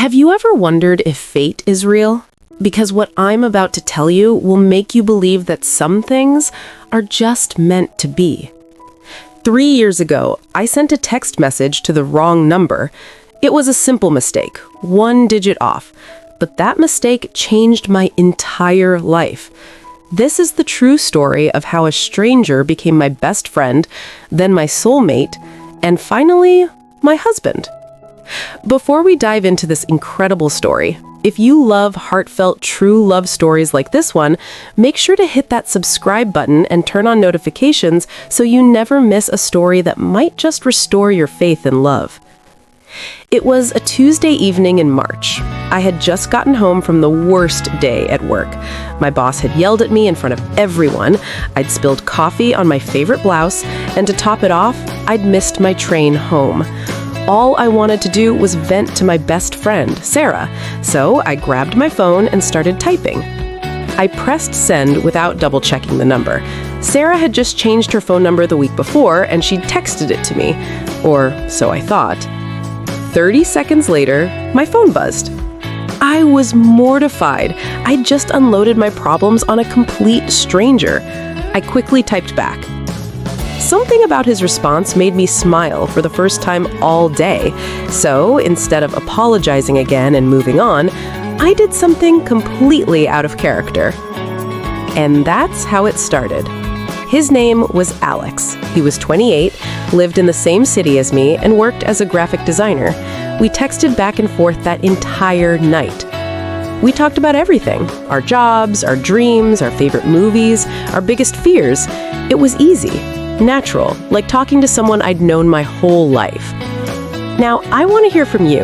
Have you ever wondered if fate is real? Because what I'm about to tell you will make you believe that some things are just meant to be. 3 years ago, I sent a text message to the wrong number. It was a simple mistake, 1 digit off. But that mistake changed my entire life. This is the true story of how a stranger became my best friend, then my soulmate, and finally, my husband. Before we dive into this incredible story, if you love heartfelt, true love stories like this one, make sure to hit that subscribe button and turn on notifications so you never miss a story that might just restore your faith in love. It was a Tuesday evening in March. I had just gotten home from the worst day at work. My boss had yelled at me in front of everyone. I'd spilled coffee on my favorite blouse, and to top it off, I'd missed my train home. All I wanted to do was vent to my best friend, Sarah, so I grabbed my phone and started typing. I pressed send without double-checking the number. Sarah had just changed her phone number the week before, and she'd texted it to me. Or so I thought. 30 seconds later, my phone buzzed. I was mortified. I'd just unloaded my problems on a complete stranger. I quickly typed back. Something about his response made me smile for the first time all day. So instead of apologizing again and moving on, I did something completely out of character. And that's how it started. His name was Alex. He was 28, lived in the same city as me, and worked as a graphic designer. We texted back and forth that entire night. We talked about everything: our jobs, our dreams, our favorite movies, our biggest fears. It was easy, natural, like talking to someone I'd known my whole life. Now, I want to hear from you.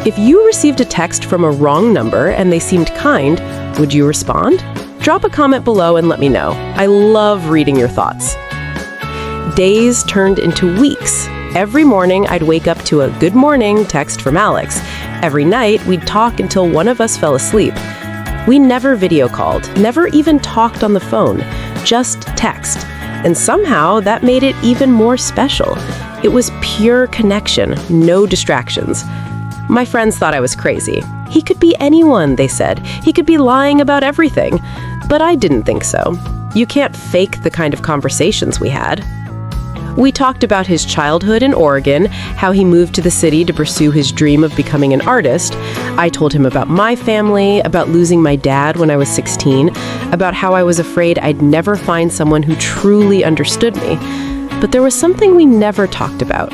If you received a text from a wrong number and they seemed kind, would you respond? Drop a comment below and let me know. I love reading your thoughts. Days turned into weeks. Every morning, I'd wake up to a good morning text from Alex. Every night, we'd talk until one of us fell asleep. We never video called, never even talked on the phone, just text. And somehow, that made it even more special. It was pure connection, no distractions. My friends thought I was crazy. He could be anyone, they said. He could be lying about everything. But I didn't think so. You can't fake the kind of conversations we had. We talked about his childhood in Oregon, how he moved to the city to pursue his dream of becoming an artist. I told him about my family, about losing my dad when I was 16, about how I was afraid I'd never find someone who truly understood me. But there was something we never talked about: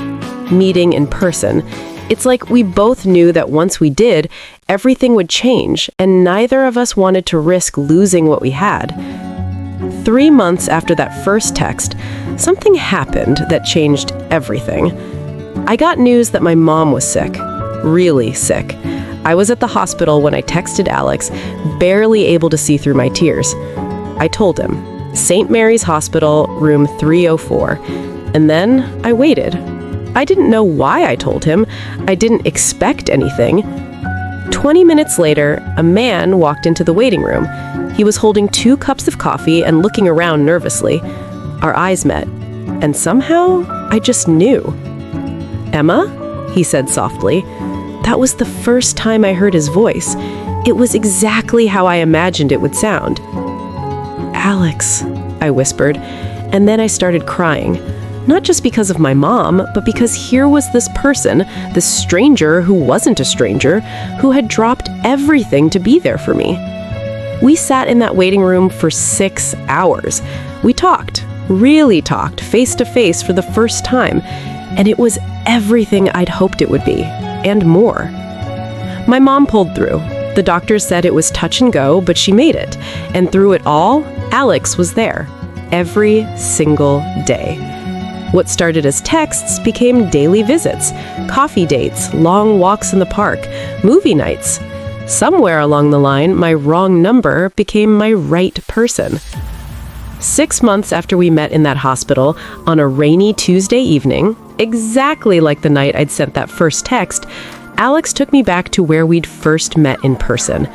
meeting in person. It's like we both knew that once we did, everything would change, and neither of us wanted to risk losing what we had. 3 months after that first text, something happened that changed everything. I got news that my mom was sick, really sick. I was at the hospital when I texted Alex, barely able to see through my tears. I told him, St. Mary's Hospital, room 304, and then I waited. I didn't know why I told him. I didn't expect anything. 20 minutes later, a man walked into the waiting room. He was holding 2 cups of coffee and looking around nervously. Our eyes met, and somehow, I just knew. "Emma?" he said softly. That was the first time I heard his voice. It was exactly how I imagined it would sound. "Alex," I whispered, and then I started crying. Not just because of my mom, but because here was this person, this stranger who wasn't a stranger, who had dropped everything to be there for me. We sat in that waiting room for 6 hours. We talked, really talked, face to face for the first time, and it was everything I'd hoped it would be, and more. My mom pulled through. The doctors said it was touch and go, but she made it. And through it all, Alex was there, every single day. What started as texts became daily visits, coffee dates, long walks in the park, movie nights. Somewhere along the line, my wrong number became my right person. 6 months after we met in that hospital, on a rainy Tuesday evening, exactly like the night I'd sent that first text, Alex took me back to where we'd first met in person.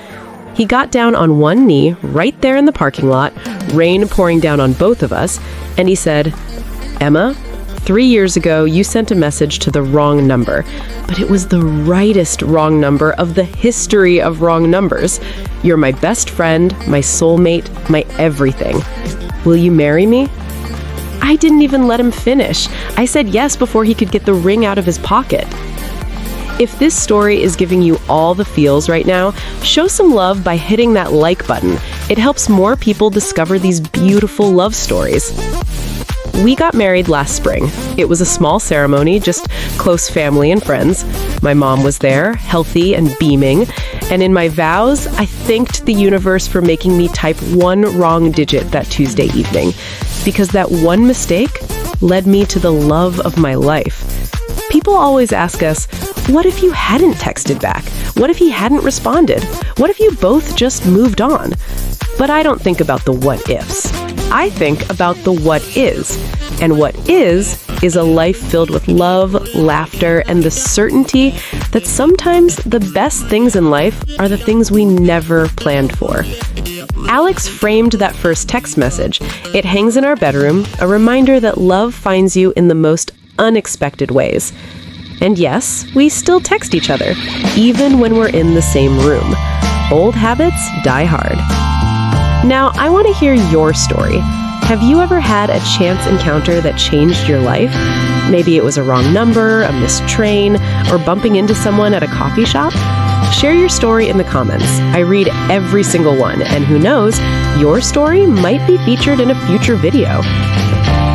He got down on one knee right there in the parking lot, rain pouring down on both of us, and he said, "Emma, 3 years ago, you sent a message to the wrong number, but it was the rightest wrong number of the history of wrong numbers. You're my best friend, my soulmate, my everything. Will you marry me? I didn't even let him finish. I said yes before he could get the ring out of his pocket. If this story is giving you all the feels right now, show some love by hitting that like button. It helps more people discover these beautiful love stories. We got married last spring. It was a small ceremony, just close family and friends. My mom was there, healthy and beaming. And in my vows, I thanked the universe for making me type one wrong digit that Tuesday evening, because that one mistake led me to the love of my life. People always ask us, what if you hadn't texted back? What if he hadn't responded? What if you both just moved on? But I don't think about the what ifs. I think about the what is. And what is a life filled with love, laughter, and the certainty that sometimes the best things in life are the things we never planned for. Alex framed that first text message. It hangs in our bedroom, a reminder that love finds you in the most unexpected ways. And yes, we still text each other, even when we're in the same room. Old habits die hard. Now, I want to hear your story. Have you ever had a chance encounter that changed your life? Maybe it was a wrong number, a missed train, or bumping into someone at a coffee shop? Share your story in the comments. I read every single one, and who knows, your story might be featured in a future video.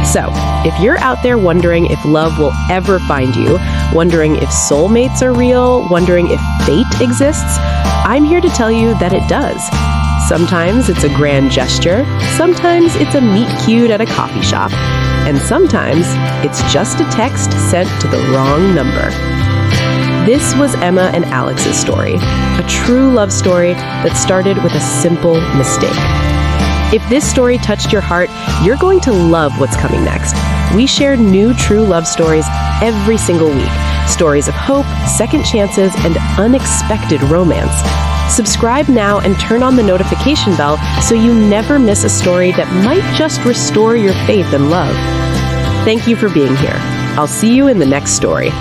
So, if you're out there wondering if love will ever find you, wondering if soulmates are real, wondering if fate exists, I'm here to tell you that it does. Sometimes it's a grand gesture, sometimes it's a meet cute at a coffee shop, and sometimes it's just a text sent to the wrong number. This was Emma and Alex's story, a true love story that started with a simple mistake. If this story touched your heart, you're going to love what's coming next. We share new true love stories every single week. Stories of hope, second chances, and unexpected romance. Subscribe now and turn on the notification bell so you never miss a story that might just restore your faith and love. Thank you for being here. I'll see you in the next story.